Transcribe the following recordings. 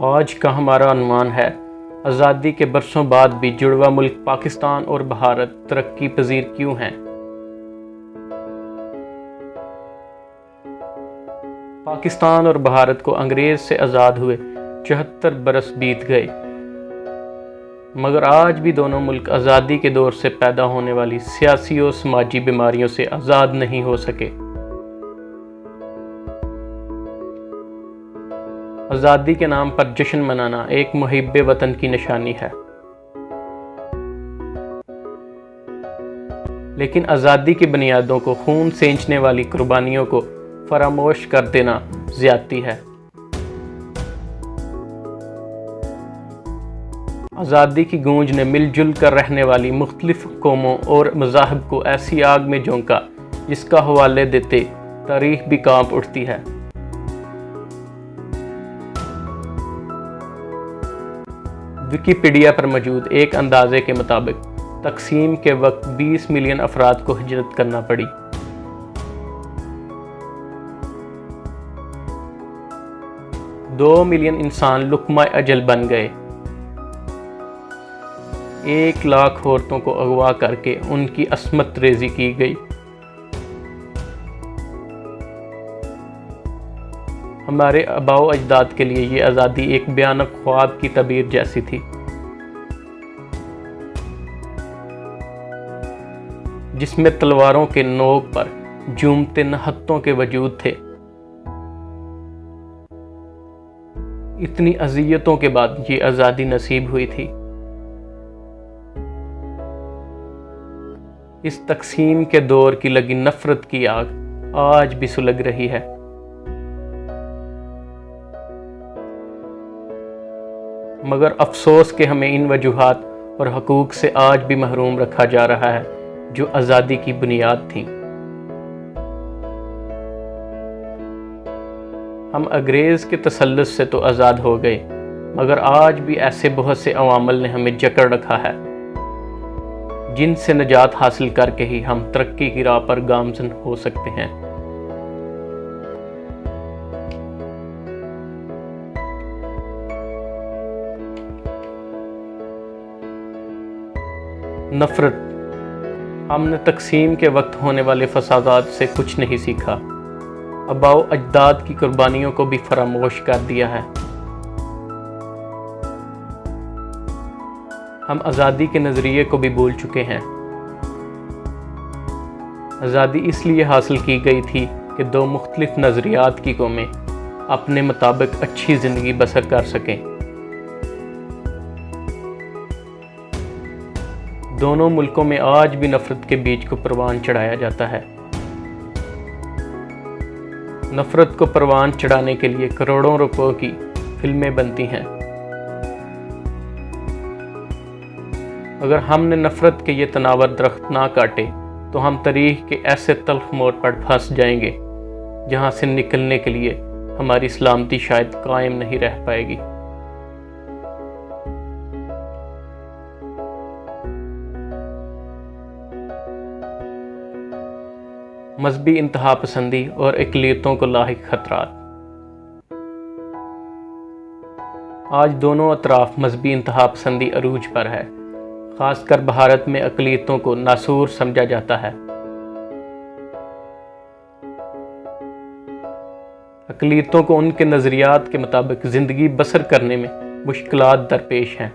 آج کا ہمارا عنوان ہے آزادی کے برسوں بعد بھی جڑواں ملک پاکستان اور بھارت ترقی پذیر کیوں ہیں؟ پاکستان اور بھارت کو انگریز سے آزاد ہوئے 74 برس بیت گئے، مگر آج بھی دونوں ملک آزادی کے دور سے پیدا ہونے والی سیاسی اور سماجی بیماریوں سے آزاد نہیں ہو سکے۔ آزادی کے نام پر جشن منانا ایک محب وطن کی نشانی ہے، لیکن آزادی کی بنیادوں کو خون سینچنے والی قربانیوں کو فراموش کر دینا زیادتی ہے۔ آزادی کی گونج نے مل جل کر رہنے والی مختلف قوموں اور مذاہب کو ایسی آگ میں جھونکا جس کا حوالے دیتے تاریخ بھی کانپ اٹھتی ہے۔ ویکیپیڈیا پر موجود ایک اندازے کے مطابق تقسیم کے وقت 20 ملین افراد کو ہجرت کرنا پڑی۔ دو ملین انسان لقمہ اجل بن گئے۔ 1 لاکھ عورتوں کو اغوا کر کے ان کی عصمت ریزی کی گئی۔ ہمارے آباء و اجداد کے لیے یہ آزادی ایک بھیانک خواب کی تعبیر جیسی تھی، جس میں تلواروں کے نوک پر جھومتے نہتوں کے وجود تھے۔ اتنی اذیتوں کے بعد یہ آزادی نصیب ہوئی تھی۔ اس تقسیم کے دور کی لگی نفرت کی آگ آج بھی سلگ رہی ہے۔ مگر افسوس کہ ہمیں ان وجوہات اور حقوق سے آج بھی محروم رکھا جا رہا ہے جو آزادی کی بنیاد تھیں۔ ہم انگریز کے تسلط سے تو آزاد ہو گئے، مگر آج بھی ایسے بہت سے عوامل نے ہمیں جکڑ رکھا ہے جن سے نجات حاصل کر کے ہی ہم ترقی کی راہ پر گامزن ہو سکتے ہیں۔ نفرت۔ ہم نے تقسیم کے وقت ہونے والے فسادات سے کچھ نہیں سیکھا، آباء و اجداد کی قربانیوں کو بھی فراموش کر دیا ہے۔ ہم آزادی کے نظریے کو بھی بھول چکے ہیں۔ آزادی اس لیے حاصل کی گئی تھی کہ دو مختلف نظریات کی قومیں اپنے مطابق اچھی زندگی بسر کر سکیں۔ دونوں ملکوں میں آج بھی نفرت کے بیج کو پروان چڑھایا جاتا ہے۔ نفرت کو پروان چڑھانے کے لیے کروڑوں روپے کی فلمیں بنتی ہیں۔ اگر ہم نے نفرت کے یہ تناور درخت نہ کاٹے تو ہم تاریخ کے ایسے تلخ موڑ پر پھنس جائیں گے جہاں سے نکلنے کے لیے ہماری سلامتی شاید قائم نہیں رہ پائے گی۔ مذہبی انتہا پسندی اور اقلیتوں کو لاحق خطرات۔ آج دونوں اطراف مذہبی انتہا پسندی عروج پر ہے، خاص کر بھارت میں اقلیتوں کو ناسور سمجھا جاتا ہے۔ اقلیتوں کو ان کے نظریات کے مطابق زندگی بسر کرنے میں مشکلات درپیش ہیں۔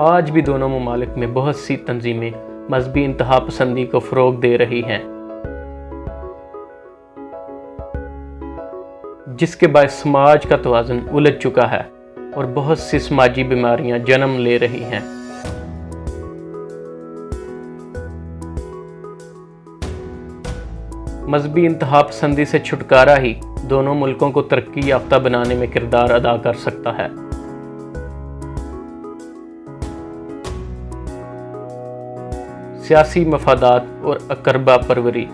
آج بھی دونوں ممالک میں بہت سی تنظیمیں مذہبی انتہا پسندی کو فروغ دے رہی ہیں، جس کے باعث سماج کا توازن الجھ چکا ہے اور بہت سی سماجی بیماریاں جنم لے رہی ہیں۔ مذہبی انتہا پسندی سے چھٹکارا ہی دونوں ملکوں کو ترقی یافتہ بنانے میں کردار ادا کر سکتا ہے۔ سیاسی مفادات اور اقربا پروری۔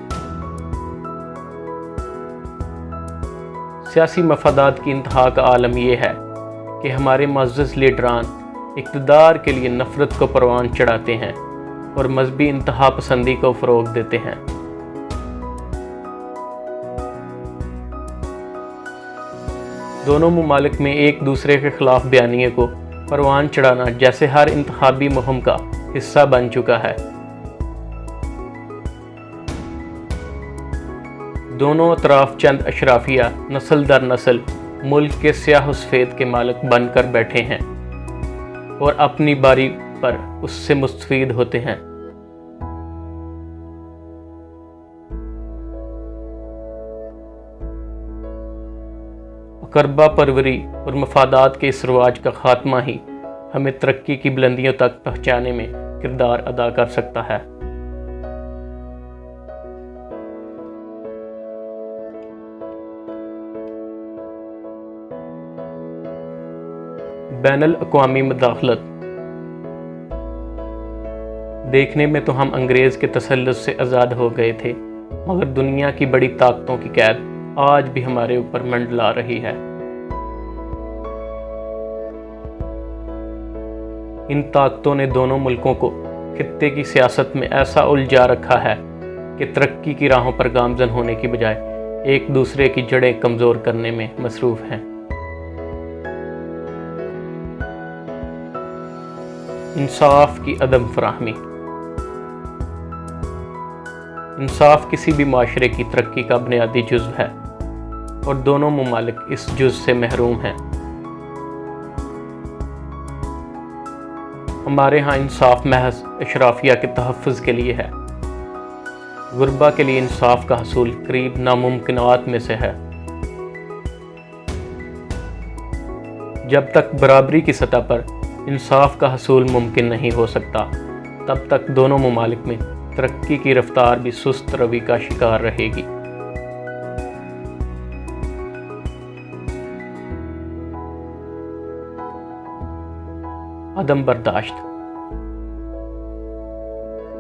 سیاسی مفادات کی انتہا کا عالم یہ ہے کہ ہمارے معزز لیڈران اقتدار کے لیے نفرت کو پروان چڑھاتے ہیں اور مذہبی انتہا پسندی کو فروغ دیتے ہیں۔ دونوں ممالک میں ایک دوسرے کے خلاف بیانیے کو پروان چڑھانا جیسے ہر انتخابی مہم کا حصہ بن چکا ہے۔ دونوں اطراف چند اشرافیہ نسل در نسل ملک کے سیاہ و سفید کے مالک بن کر بیٹھے ہیں اور اپنی باری پر اس سے مستفید ہوتے ہیں۔ اقربا پروری اور مفادات کے اس رواج کا خاتمہ ہی ہمیں ترقی کی بلندیوں تک پہنچانے میں کردار ادا کر سکتا ہے۔ بین الاقوامی مداخلت۔ دیکھنے میں تو ہم انگریز کے تسلط سے آزاد ہو گئے تھے، مگر دنیا کی بڑی طاقتوں کی قید آج بھی ہمارے اوپر منڈلا رہی ہے۔ ان طاقتوں نے دونوں ملکوں کو خطے کی سیاست میں ایسا الجھا رکھا ہے کہ ترقی کی راہوں پر گامزن ہونے کی بجائے ایک دوسرے کی جڑیں کمزور کرنے میں مصروف ہیں۔ انصاف کی عدم فراہمی۔ انصاف کسی بھی معاشرے کی ترقی کا بنیادی جزو ہے اور دونوں ممالک اس جزو سے محروم ہیں۔ ہمارے ہاں انصاف محض اشرافیہ کے تحفظ کے لیے ہے۔ غربا کے لیے انصاف کا حصول قریب ناممکنات میں سے ہے۔ جب تک برابری کی سطح پر انصاف کا حصول ممکن نہیں ہو سکتا، تب تک دونوں ممالک میں ترقی کی رفتار بھی سست روی کا شکار رہے گی۔ عدم برداشت۔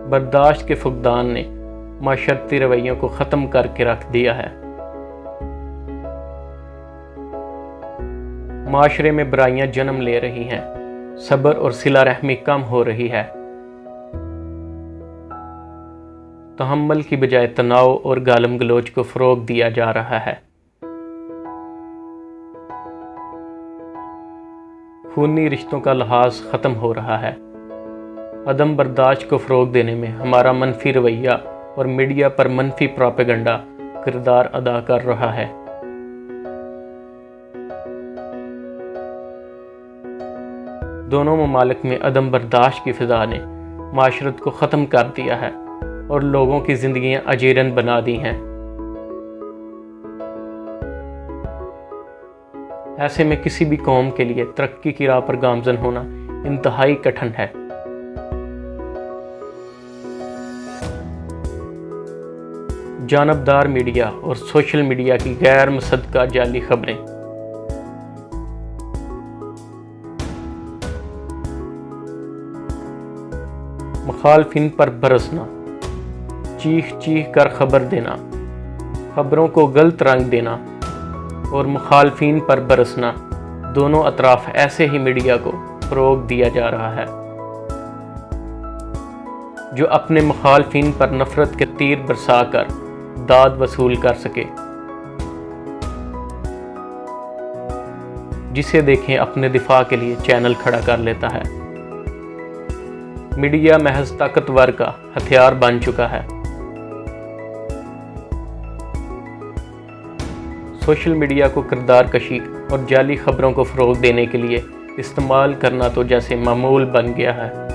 برداشت کے فقدان نے معاشرتی رویوں کو ختم کر کے رکھ دیا ہے۔ معاشرے میں برائیاں جنم لے رہی ہیں، صبر اور صلہ رحمی کم ہو رہی ہے۔ تحمل کی بجائے تناؤ اور گالم گلوچ کو فروغ دیا جا رہا ہے۔ خونی رشتوں کا لحاظ ختم ہو رہا ہے۔ عدم برداشت کو فروغ دینے میں ہمارا منفی رویہ اور میڈیا پر منفی پروپیگنڈا کردار ادا کر رہا ہے۔ دونوں ممالک میں عدم برداشت کی فضا نے معاشرت کو ختم کر دیا ہے اور لوگوں کی زندگیاں اجیرن بنا دی ہیں۔ ایسے میں کسی بھی قوم کے لیے ترقی کی راہ پر گامزن ہونا انتہائی کٹھن ہے۔ جانبدار میڈیا اور سوشل میڈیا کی غیر مصدقہ جعلی خبریں۔ مخالفین پر برسنا، چیخ چیخ کر خبر دینا، خبروں کو غلط رنگ دینا اور مخالفین پر برسنا، دونوں اطراف ایسے ہی میڈیا کو فروغ دیا جا رہا ہے جو اپنے مخالفین پر نفرت کے تیر برسا کر داد وصول کر سکے۔ جسے دیکھیں اپنے دفاع کے لیے چینل کھڑا کر لیتا ہے۔ میڈیا محض طاقتور کا ہتھیار بن چکا ہے۔ سوشل میڈیا کو کردار کشی اور جعلی خبروں کو فروغ دینے کے لیے استعمال کرنا تو جیسے معمول بن گیا ہے۔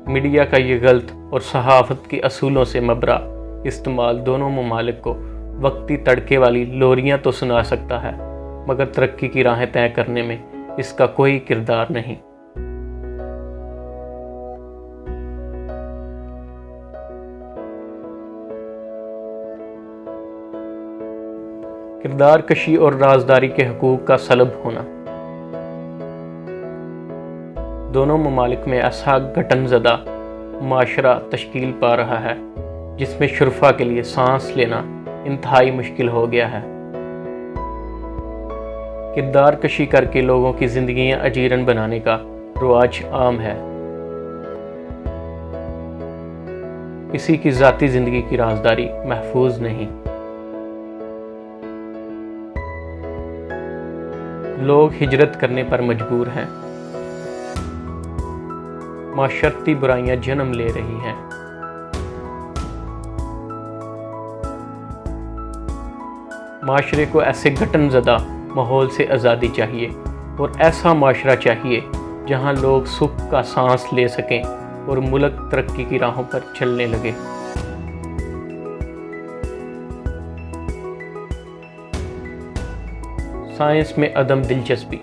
میڈیا کا یہ غلط اور صحافت کے اصولوں سے مبرا استعمال دونوں ممالک کو وقتی تڑکے والی لوریاں تو سنا سکتا ہے، مگر ترقی کی راہیں طے کرنے میں اس کا کوئی کردار نہیں۔ کردار کشی اور رازداری کے حقوق کا سلب ہونا۔ دونوں ممالک میں ایسا گھٹن زدہ معاشرہ تشکیل پا رہا ہے جس میں شرفا کے لیے سانس لینا انتہائی مشکل ہو گیا ہے۔ کردار کشی کر کے لوگوں کی زندگیاں اجیرن بنانے کا رواج عام ہے۔ کسی کی ذاتی زندگی کی رازداری محفوظ نہیں۔ لوگ ہجرت کرنے پر مجبور ہیں۔ معاشرتی برائیاں جنم لے رہی ہیں۔ معاشرے کو ایسے گھٹن زدہ ماحول سے آزادی چاہیے، اور ایسا معاشرہ چاہیے جہاں لوگ سکھ کا سانس لے سکیں اور ملک ترقی کی راہوں پر چلنے لگے۔ سائنس میں عدم دلچسپی۔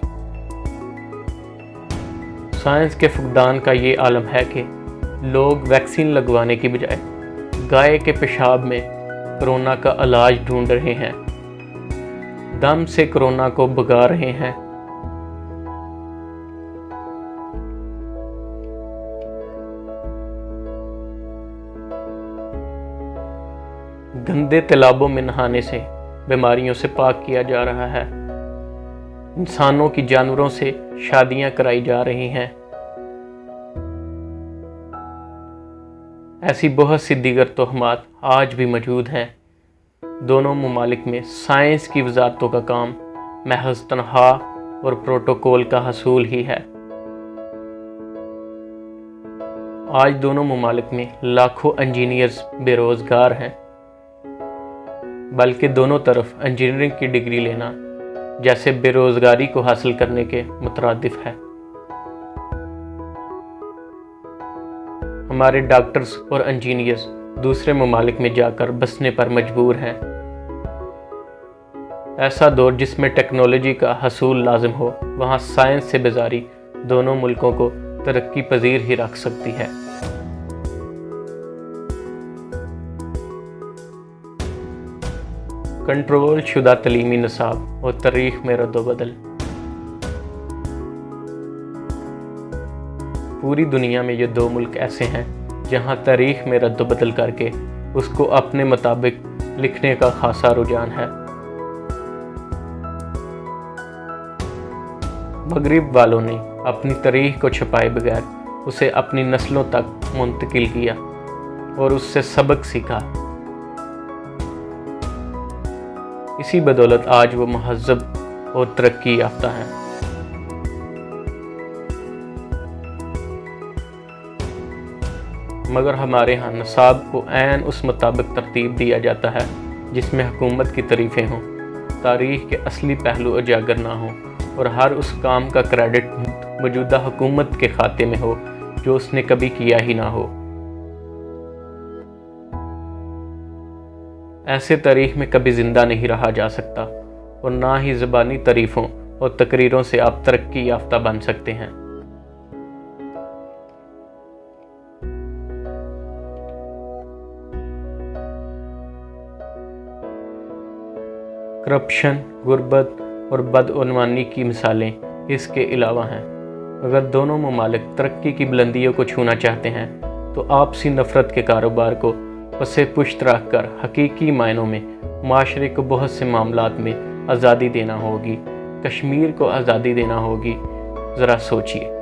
سائنس کے فقدان کا یہ عالم ہے کہ لوگ ویکسین لگوانے کی بجائے گائے کے پیشاب میں کرونا کا علاج ڈھونڈ رہے ہیں، دم سے کرونا کو بھگا رہے ہیں۔ گندے تالابوں میں نہانے سے بیماریوں سے پاک کیا جا رہا ہے۔ انسانوں کی جانوروں سے شادیاں کرائی جا رہی ہیں۔ ایسی بہت سی دیگر تہمات آج بھی موجود ہیں۔ دونوں ممالک میں سائنس کی وزارتوں کا کام محض تنخواہ اور پروٹوکول کا حصول ہی ہے۔ آج دونوں ممالک میں لاکھوں انجینئرز بے روزگار ہیں، بلکہ دونوں طرف انجینئرنگ کی ڈگری لینا جیسے بے روزگاری کو حاصل کرنے کے مترادف ہے۔ ہمارے ڈاکٹرز اور انجینئرز دوسرے ممالک میں جا کر بسنے پر مجبور ہیں۔ ایسا دور جس میں ٹیکنالوجی کا حصول لازم ہو، وہاں سائنس سے بیزاری دونوں ملکوں کو ترقی پذیر ہی رکھ سکتی ہے۔ کنٹرول شدہ تعلیمی نصاب اور تاریخ میں رد و بدل۔ پوری دنیا میں یہ دو ملک ایسے ہیں جہاں تاریخ میں رد و بدل کر کے اس کو اپنے مطابق لکھنے کا خاصا رجحان ہے۔ مغرب والوں نے اپنی تاریخ کو چھپائے بغیر اسے اپنی نسلوں تک منتقل کیا اور اس سے سبق سیکھا۔ اسی بدولت آج وہ مہذب اور ترقی یافتہ ہیں۔ مگر ہمارے ہاں نصاب کو عین اس مطابق ترتیب دیا جاتا ہے جس میں حکومت کی تعریفیں ہوں، تاریخ کے اصلی پہلو اجاگر نہ ہوں، اور ہر اس کام کا کریڈٹ موجودہ حکومت کے کھاتے میں ہو جو اس نے کبھی کیا ہی نہ ہو۔ ایسے تاریخ میں کبھی زندہ نہیں رہا جا سکتا، اور نہ ہی زبانی تعریفوں اور تقریروں سے آپ ترقی یافتہ بن سکتے ہیں۔ کرپشن، غربت اور بدعنوانی کی مثالیں اس کے علاوہ ہیں۔ اگر دونوں ممالک ترقی کی بلندیوں کو چھونا چاہتے ہیں تو آپسی نفرت کے کاروبار کو پسے پشت رکھ کر حقیقی معنوں میں معاشرے کو بہت سے معاملات میں آزادی دینا ہوگی۔ کشمیر کو آزادی دینا ہوگی۔ ذرا سوچیے۔